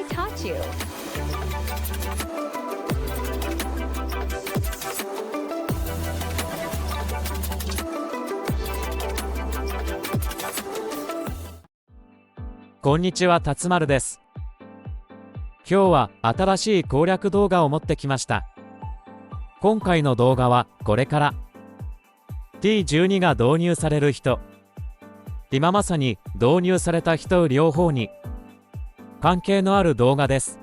I taught you. こんにちは、たつまるです。今日は新しい攻略動画を持ってきました。今回の動画はこれから T12 が導入される人、今まさに導入された人両方に関係のある動画です。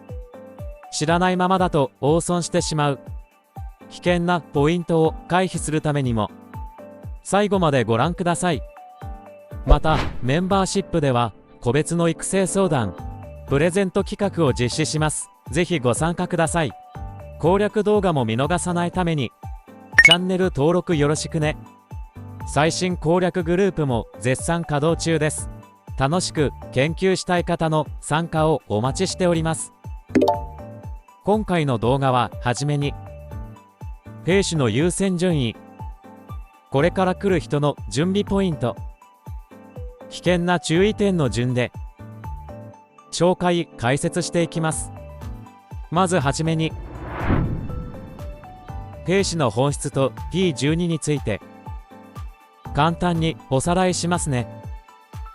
知らないままだと大損してしまう危険なポイントを回避するためにも最後までご覧ください。またメンバーシップでは個別の育成相談、プレゼント企画を実施します。ぜひご参加ください。攻略動画も見逃さないためにチャンネル登録よろしくね。最新攻略グループも絶賛稼働中です。楽しく研究したい方の参加をお待ちしております。今回の動画ははじめに兵士の優先順位、これから来る人の準備ポイント、危険な注意点の順で紹介・解説していきます。まずはじめに兵士の本質と T12 について簡単におさらいしますね。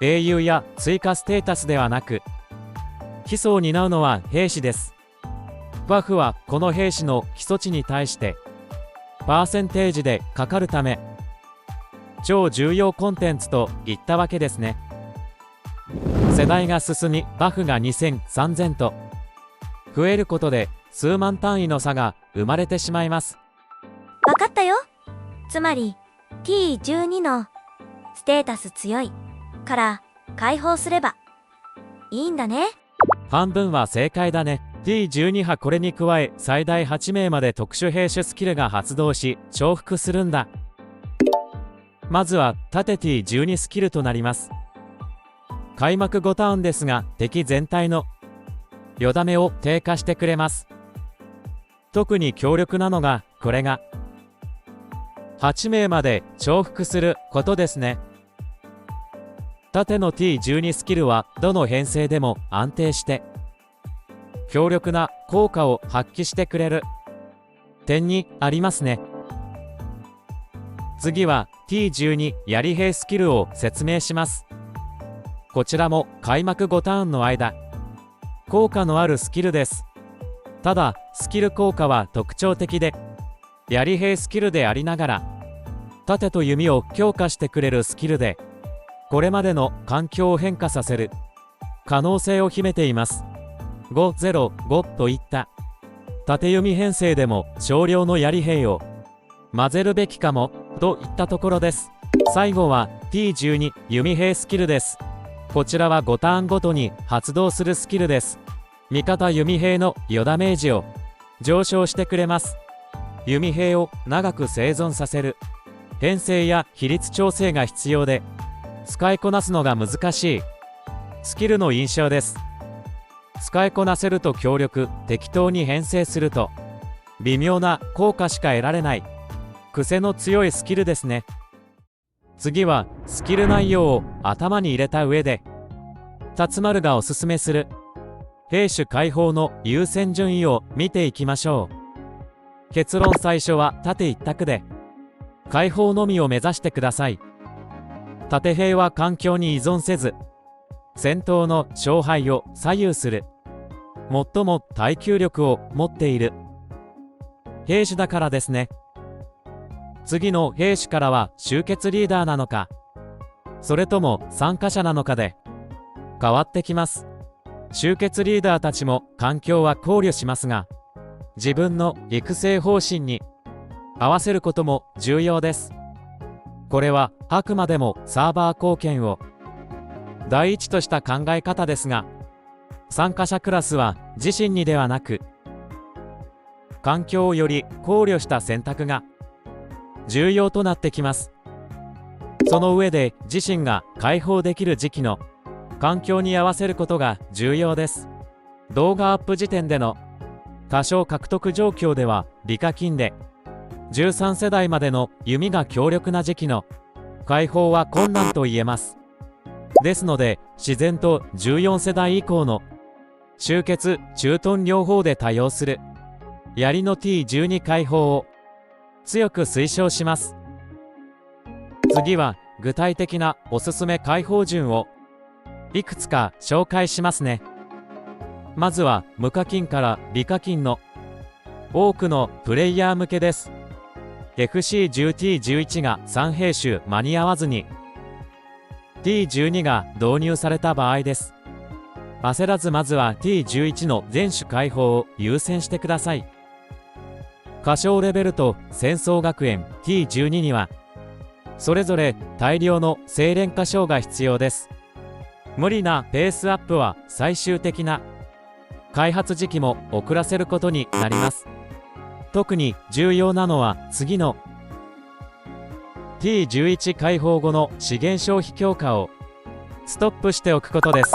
英雄や追加ステータスではなく基礎を担うのは兵士です。バフはこの兵士の基礎値に対してパーセンテージでかかるため超重要コンテンツといったわけですね。世代が進みバフが2000、3000と増えることで数万単位の差が生まれてしまいます。わかったよ。つまり T12 のステータス強いから解放すればいいんだね。半分は正解だね。 T12 はこれに加え最大8名まで特殊兵種スキルが発動し重複するんだ。まずは縦 T12 スキルとなります。開幕5ターンですが敵全体のよだめを低下してくれます。特に強力なのがこれが8名まで重複することですね。縦の T12 スキルはどの編成でも安定して強力な効果を発揮してくれる点にありますね。次は T12 槍兵スキルを説明します。こちらも開幕5ターンの間効果のあるスキルです。ただスキル効果は特徴的で槍兵スキルでありながら盾と弓を強化してくれるスキルでこれまでの環境を変化させる可能性を秘めています。505といった盾弓編成でも少量の槍兵を混ぜるべきかもといったところです。最後は T12 弓兵スキルです。こちらは5ターンごとに発動するスキルです。味方弓兵の余ダメージを上昇してくれます。弓兵を長く生存させる編成や比率調整が必要で使いこなすのが難しいスキルの印象です。使いこなせると強力、適当に編成すると微妙な効果しか得られない癖の強いスキルですね。次はスキル内容を頭に入れた上でたつまるがおすすめする兵種解放の優先順位を見ていきましょう。結論、最初は縦一択で解放のみを目指してください。縦兵は環境に依存せず戦闘の勝敗を左右する最も耐久力を持っている兵士だからですね。次の兵士からは集結リーダーなのかそれとも参加者なのかで変わってきます。集結リーダーたちも環境は考慮しますが自分の育成方針に合わせることも重要です。これはあくまでもサーバー貢献を第一とした考え方ですが参加者クラスは自身にではなく環境をより考慮した選択が重要となってきます。その上で自身が解放できる時期の環境に合わせることが重要です。動画アップ時点での多少獲得状況では理科金で13世代までの弓が強力な時期の解放は困難と言えます。ですので自然と14世代以降の終結・駐屯両方で多用する槍の T12 開放を強く推奨します。次は具体的なおすすめ開放順をいくつか紹介しますね。まずは無課金から微課金の多くのプレイヤー向けです。FC10T11 が3兵種間に合わずに T12 が導入された場合です。焦らずまずは T11 の全種開放を優先してください。歌唱レベルと戦争学園 T12 にはそれぞれ大量の精錬歌唱が必要です。無理なペースアップは最終的な開発時期も遅らせることになります。特に重要なのは次の T11 開放後の資源消費強化をストップしておくことです。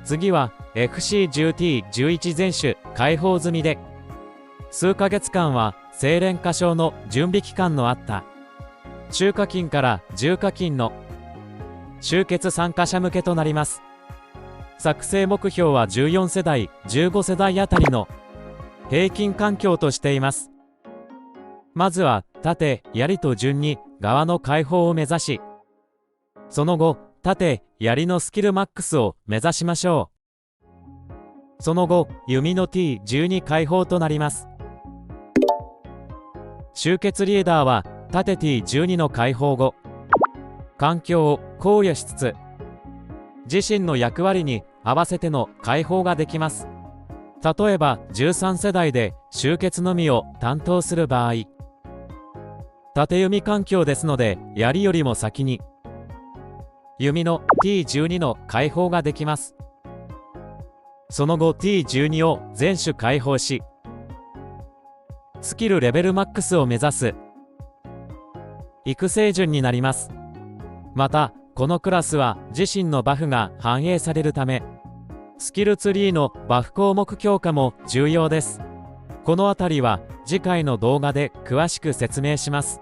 次は FC10T11 全種開放済みで数ヶ月間は精錬歌唱の準備期間のあった中課金から重課金の終結参加者向けとなります。作成目標は14世代15世代あたりの平均環境としています。まずは盾槍と順に側の開放を目指し、その後盾槍のスキルマックスを目指しましょう。その後弓の T12 開放となります。終結リーダーは盾 T12 の開放後、環境を考慮しつつ自身の役割に合わせての開放ができます。例えば13世代で終結のみを担当する場合、縦弓環境ですので槍よりも先に弓の T12 の開放ができます。その後 T12 を全種開放し、スキルレベルマックスを目指す育成順になります。またこのクラスは自身のバフが反映されるため、スキルツリーのバフ項目強化も重要です。このあたりは次回の動画で詳しく説明します。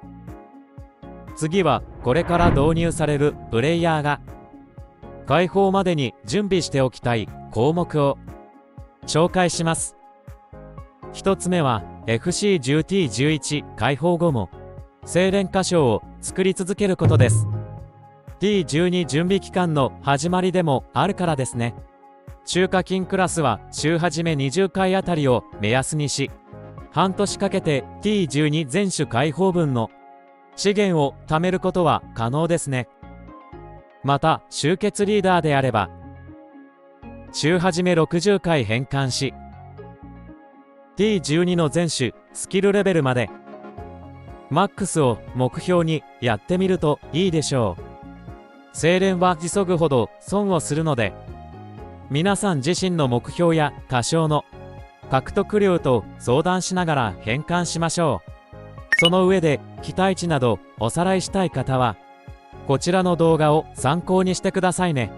次はこれから導入されるプレイヤーが開放までに準備しておきたい項目を紹介します。1つ目は FC10T11 開放後も精錬歌唱を作り続けることです。T12 準備期間の始まりでもあるからですね。中課金クラスは週始め20回あたりを目安にし、半年かけて T12 全種開放分の資源を貯めることは可能ですね。また終結リーダーであれば週始め60回変換し、 T12 の全種スキルレベルまでマックスを目標にやってみるといいでしょう。精錬は急ぐほど損をするので、皆さん自身の目標や歌唱の獲得量と相談しながら変換しましょう。その上で期待値などおさらいしたい方はこちらの動画を参考にしてくださいね。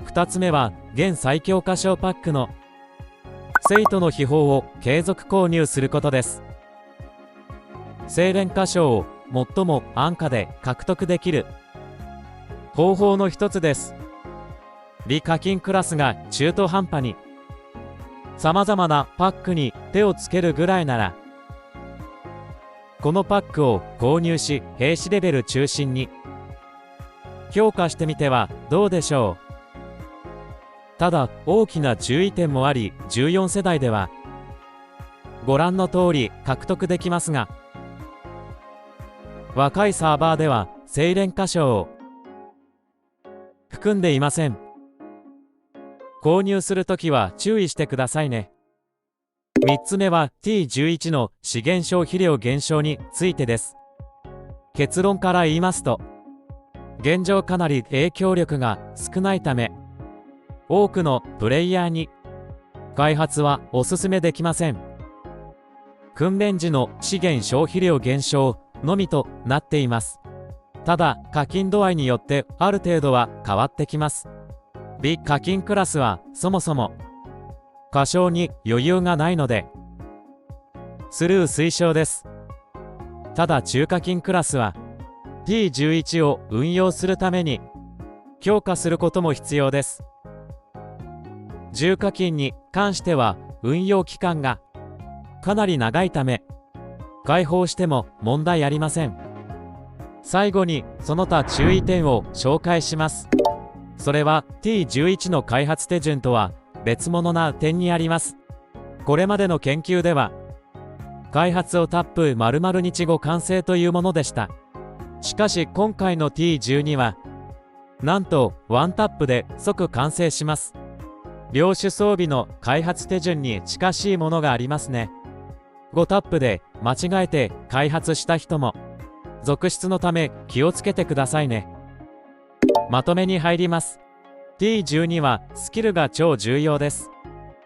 2つ目は現最強歌唱パックの生徒の秘宝を継続購入することです。精錬歌唱を最も安価で獲得できる方法の一つです。微課金クラスが中途半端に様々なパックに手をつけるぐらいなら、このパックを購入し兵士レベル中心に強化してみてはどうでしょう。ただ大きな注意点もあり、14世代ではご覧の通り獲得できますが、若いサーバーでは精錬歌唱を含んでいません。購入するときは注意してくださいね。3つ目は T11 の資源消費量減少についてです。結論から言いますと、現状かなり影響力が少ないため、多くのプレイヤーに開発はおすすめできません。訓練時の資源消費量減少のみとなっています。ただ課金度合いによってある程度は変わってきます。微課金クラスはそもそも歌唱に余裕がないのでスルー推奨です。ただ中課金クラスは T11 を運用するために強化することも必要です。重課金に関しては運用期間がかなり長いため、開放しても問題ありません。最後にその他注意点を紹介します。それは T11 の開発手順とは別物な点にあります。これまでの研究では、開発をタップ〇〇日後完成というものでした。しかし今回の T12 は、なんとワンタップで即完成します。領主装備の開発手順に近しいものがありますね。5タップで間違えて開発した人も、続出のため気をつけてくださいね。まとめに入ります。T12 はスキルが超重要です。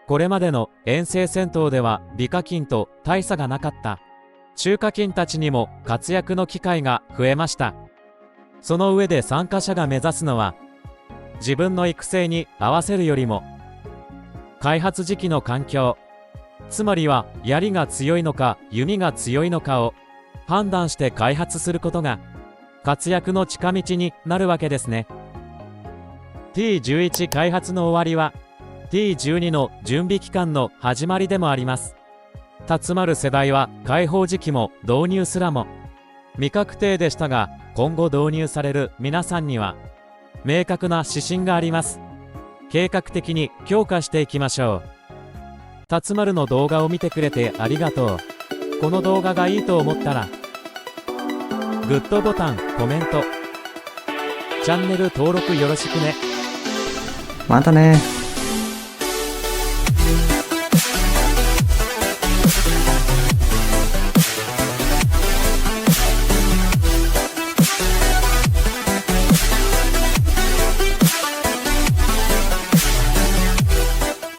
これまでの遠征戦闘では美課金と大差がなかった中課金たちにも活躍の機会が増えました。その上で参加者が目指すのは、自分の育成に合わせるよりも開発時期の環境、つまりは槍が強いのか弓が強いのかを判断して開発することが活躍の近道になるわけですね。T11 開発の終わりは T12 の準備期間の始まりでもあります。辰丸世代は開放時期も導入すらも未確定でしたが、今後導入される皆さんには明確な指針があります。計画的に強化していきましょう。辰丸の動画を見てくれてありがとう。この動画がいいと思ったらグッドボタン、コメント、チャンネル登録よろしくね。またね。